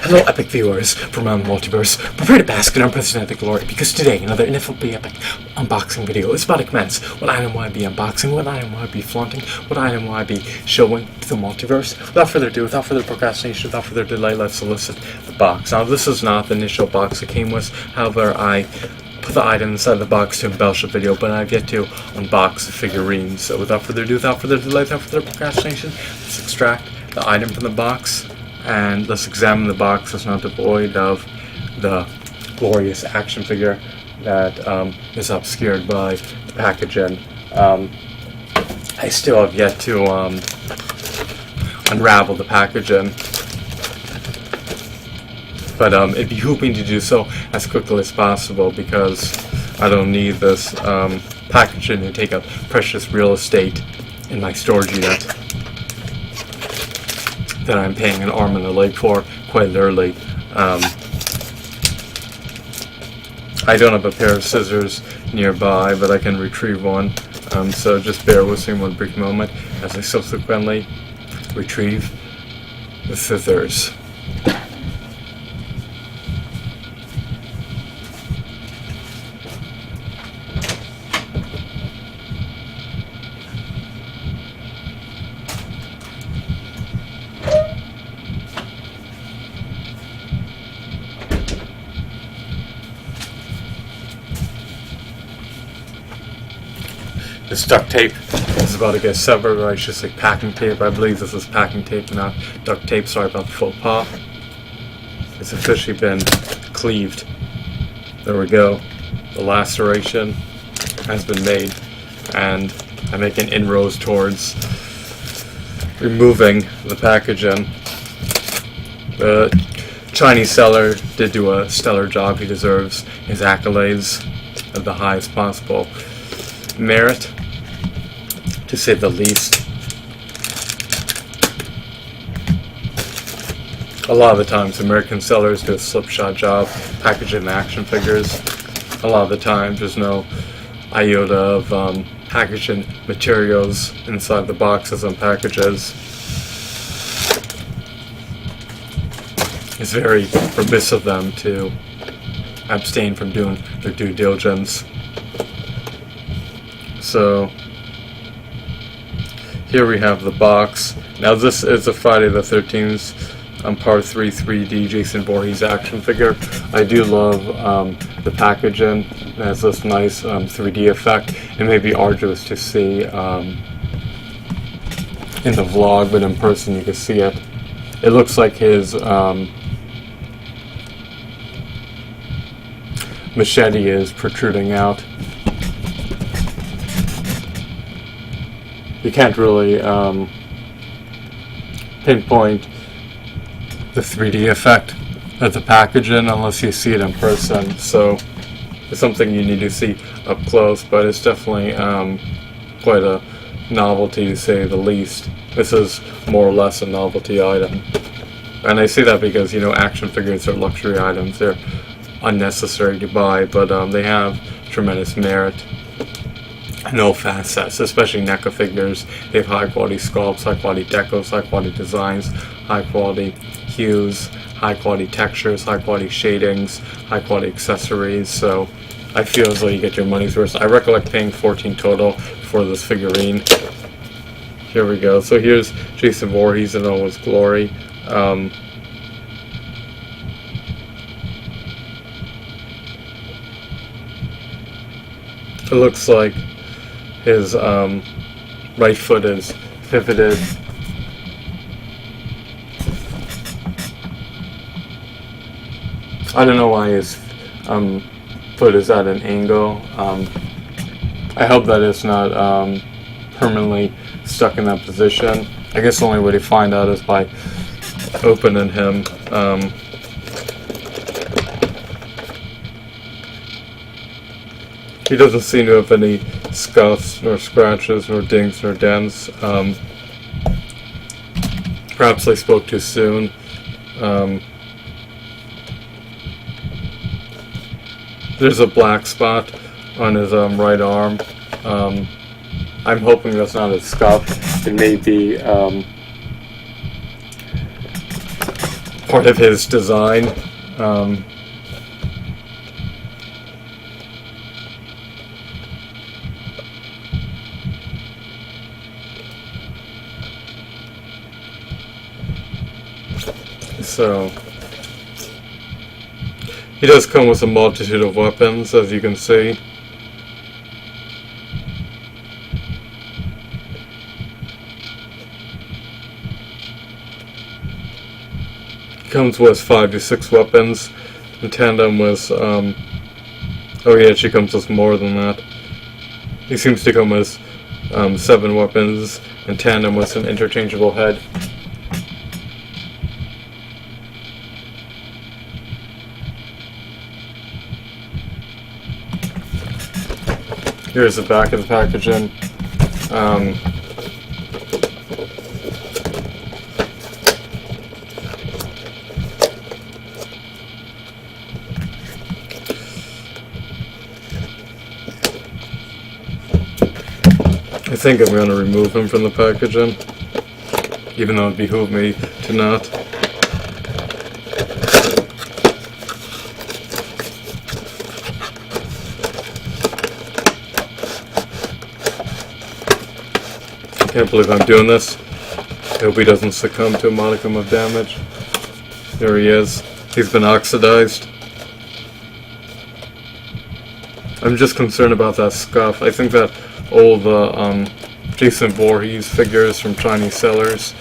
Hello, epic viewers from around the multiverse. Prepare to bask in unprecedented glory, because today another ineffably epic unboxing video is about to commence. What item will I be unboxing? What item will I be flaunting? What item will I be showing to the multiverse? Without further ado, without further procrastination, without further delay, let's solicit the box. Now, this is not the initial box it came with. However, I put the item inside the box to embellish the video, but I've yet to unbox the figurines. So without further ado, without further delay, without further procrastination, let's extract the item from the box. And let's examine the box. It's not devoid of the glorious action figure that is obscured by the packaging. I still have yet to unravel the packaging, but it behooves me to do so as quickly as possible because I don't need this packaging to take up precious real estate in my storage unit that I'm paying an arm and a leg for, quite literally. I don't have a pair of scissors nearby, but I can retrieve one. So just bear with me one brief moment as I subsequently retrieve the scissors. This duct tape is about to get severed, or I should say packing tape. I believe this is packing tape, not duct tape. Sorry about the faux pas. It's officially been cleaved. There we go. The laceration has been made, and I'm making inroads towards removing the packaging. The Chinese seller did do a stellar job. He deserves his accolades of the highest possible merit, to say the least. A lot of the times American sellers do a slipshod job packaging action figures. A lot of the times there's no iota of packaging materials inside the boxes and packages. It's very remiss of them to abstain from doing their due diligence. So here we have the box. Now this is a Friday the 13th Part 3 3D Jason Voorhees action figure. I do love the packaging. It has this nice 3D effect. It may be arduous to see in the vlog, but in person you can see it. It looks like his machete is protruding out. You can't really pinpoint the 3D effect of the packaging unless you see it in person, so it's something you need to see up close, but it's definitely quite a novelty to say the least. This is more or less a novelty item, and I say that because, you know, action figures are luxury items. They're unnecessary to buy, but they have tremendous merit. No fast sets, especially NECA figures. They have high quality sculpts, high quality decos, high quality designs, high quality hues, high quality textures, high quality shadings, high quality accessories. So I feel as though you get your money's worth. I recollect paying $14 total for this figurine. Here we go. So here's Jason Voorhees in all his glory. It looks like his right foot is pivoted. I don't know why his foot is at an angle. I hope that it's not permanently stuck in that position. I guess the only way to find out is by opening him. He doesn't seem to have any scuffs, nor scratches, nor dings, nor dents. Perhaps I spoke too soon. There's a black spot on his right arm. I'm hoping that's not a scuff. It may be part of his design. So he does come with a multitude of weapons, as you can see. Comes with 5 to 6 weapons in tandem with oh yeah, she comes with more than that. He seems to come with 7 weapons in tandem with an interchangeable head. Here's the back of the packaging. I think I'm going to remove him from the packaging, even though it behooved me to not. Can't believe I'm doing this. I hope he doesn't succumb to a modicum of damage. There he is. He's been oxidized. I'm just concerned about that scuff. I think that all the Jason Voorhees figures from Chinese sellers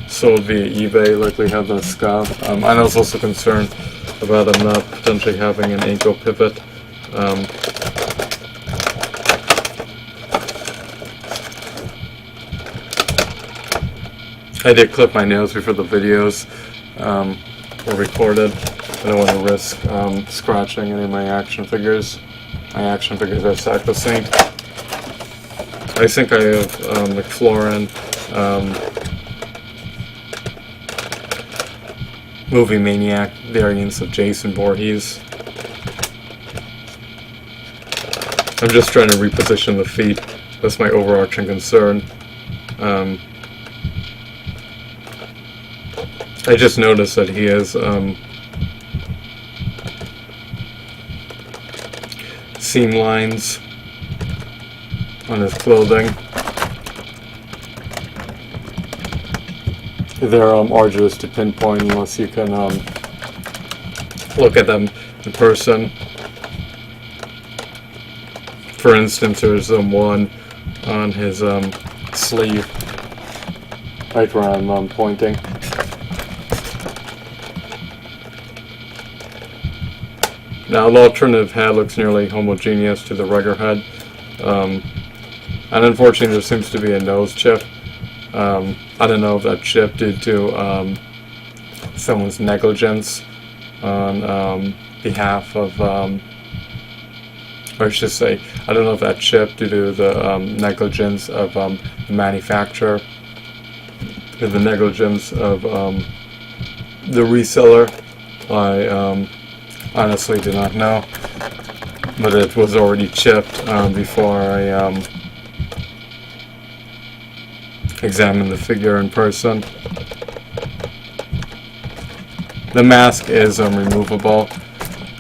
sold via eBay likely have that scuff. I was also concerned about him not potentially having an ankle pivot. I did clip my nails before the videos were recorded. I don't want to risk scratching any of my action figures. My action figures are sacrosanct. I think I have McFlaurin Movie Maniac variants of Jason Voorhees. I'm just trying to reposition the feet. That's my overarching concern. I just noticed that he has seam lines on his clothing. They're arduous to pinpoint unless you can look at them in person. For instance, there's one on his sleeve, right where I'm pointing. Now, the alternative head looks nearly homogeneous to the regular head, and unfortunately there seems to be a nose chip. I don't know if that chip due to someone's negligence on behalf of, or I should say, I don't know if that chip due to the negligence of the manufacturer, or the negligence of the reseller. I honestly do not know, but it was already chipped before I examined the figure in person. The mask is removable.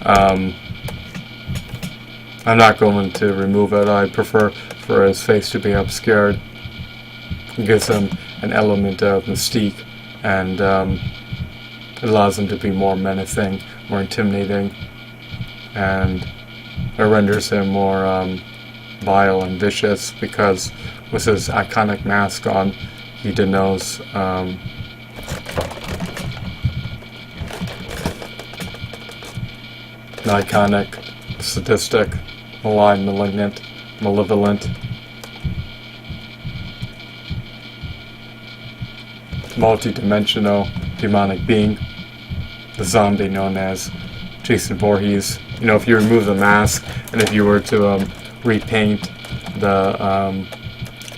I'm not going to remove it. I prefer for his face to be obscured. It gives him an element of mystique, and it allows him to be more menacing, more intimidating, and it renders him more vile and vicious, because with his iconic mask on, he denotes the iconic, sadistic, malign, malignant, malevolent, multi-dimensional demonic being, the zombie known as Jason Voorhees. You know, if you remove the mask and if you were to repaint the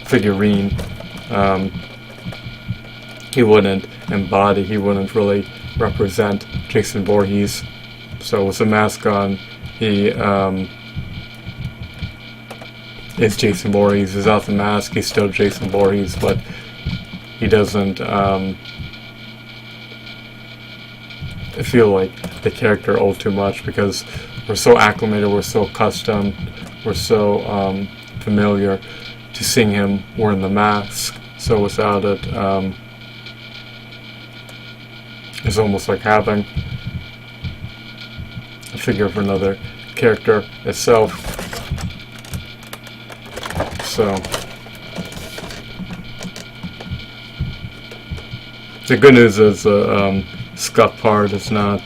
figurine, he wouldn't embody, he wouldn't really represent Jason Voorhees. So with the mask on, he is Jason Voorhees. Without the mask, he's still Jason Voorhees, but he doesn't feel like the character all too much, because we're so acclimated, we're so accustomed, we're so familiar to seeing him wearing the mask. So without it, it's almost like having a figure of another character itself. So the good news is the scuff part is not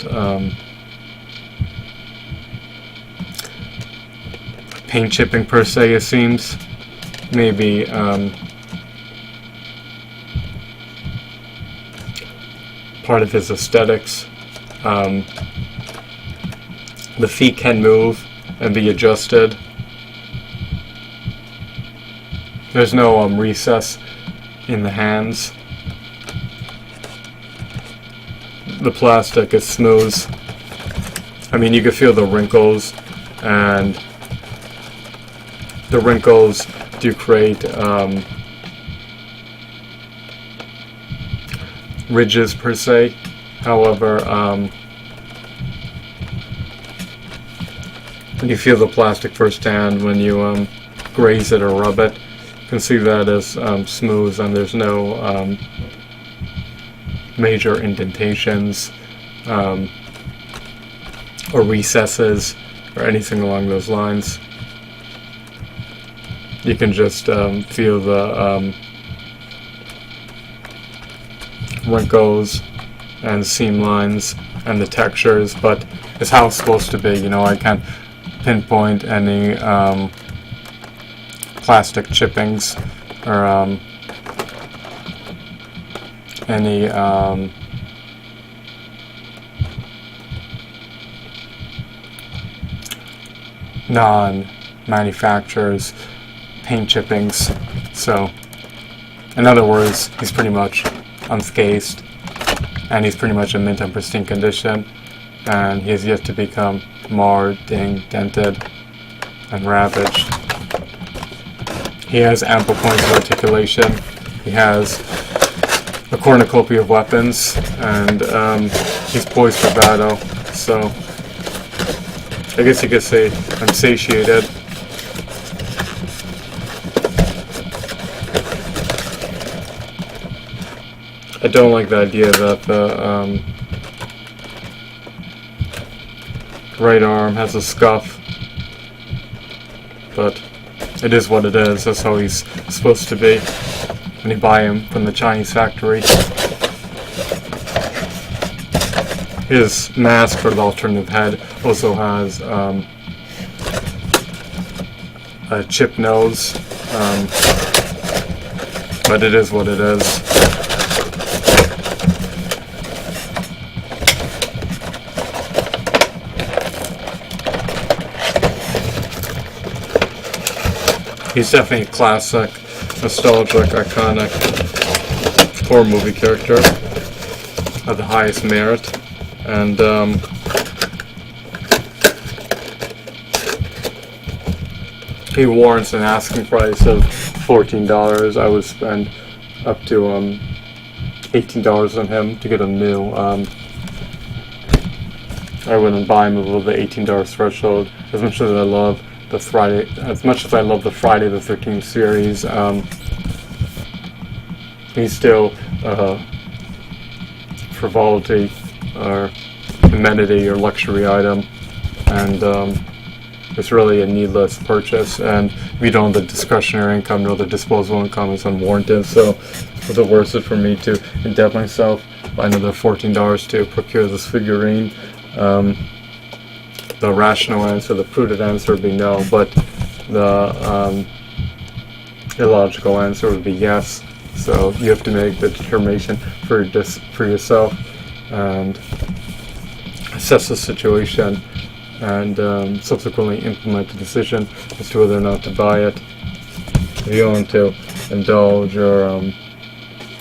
paint chipping per se, it seems. Maybe part of his aesthetics. The feet can move and be adjusted. There's no recess in the hands. The plastic is smooth. I mean, you can feel the wrinkles, and the wrinkles do create ridges per se. However, when you feel the plastic firsthand, when you graze it or rub it, you can see that it's smooth, and there's no major indentations or recesses or anything along those lines. You can just feel the wrinkles and seam lines and the textures, but it's how it's supposed to be. You know, I can't pinpoint any plastic chippings or any non-manufacturers paint chippings. So in other words, he's pretty much unscathed, and he's pretty much in mint and pristine condition, and he has yet to become marred, dinged, dented, and ravaged. He has ample points of articulation. He has a cornucopia of weapons, and he's poised for battle. So I guess you could say I'm satiated. I don't like the idea that the right arm has a scuff, but it is what it is. That's how he's supposed to be when you buy him from the Chinese factory. His mask for the alternative head also has a chip nose, but it is what it is. He's definitely a classic, nostalgic, iconic horror movie character of the highest merit, and he warrants an asking price of $14. I would spend up to $18 on him to get him new. I wouldn't buy him below the $18 threshold. As much as I love the Friday the 13th series, he's still frivolity or amenity or luxury item, and it's really a needless purchase. And if you don't have the discretionary income, no, the disposable income is unwarranted. So was it worth it for me to indebt myself by another $14 to procure this figurine? The rational answer, the prudent answer would be no, but the illogical answer would be yes. So you have to make the determination for yourself and assess the situation, and subsequently implement the decision as to whether or not to buy it. If you want to indulge your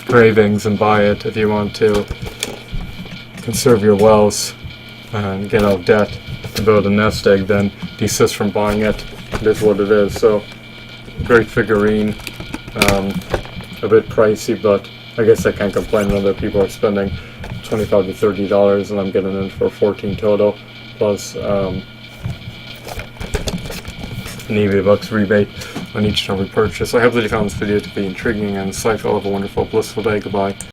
cravings and buy it, if you want to conserve your wealth and get out of debt and build a nest egg, then desist from buying it. It is what it is. So, great figurine, a bit pricey, but I guess I can't complain when other people are spending $25 to $30, and I'm getting in for 14 total, plus an eBay Bucks rebate on each and every purchase. I hope that you found this video to be intriguing and insightful. Have a wonderful, blissful day. Goodbye.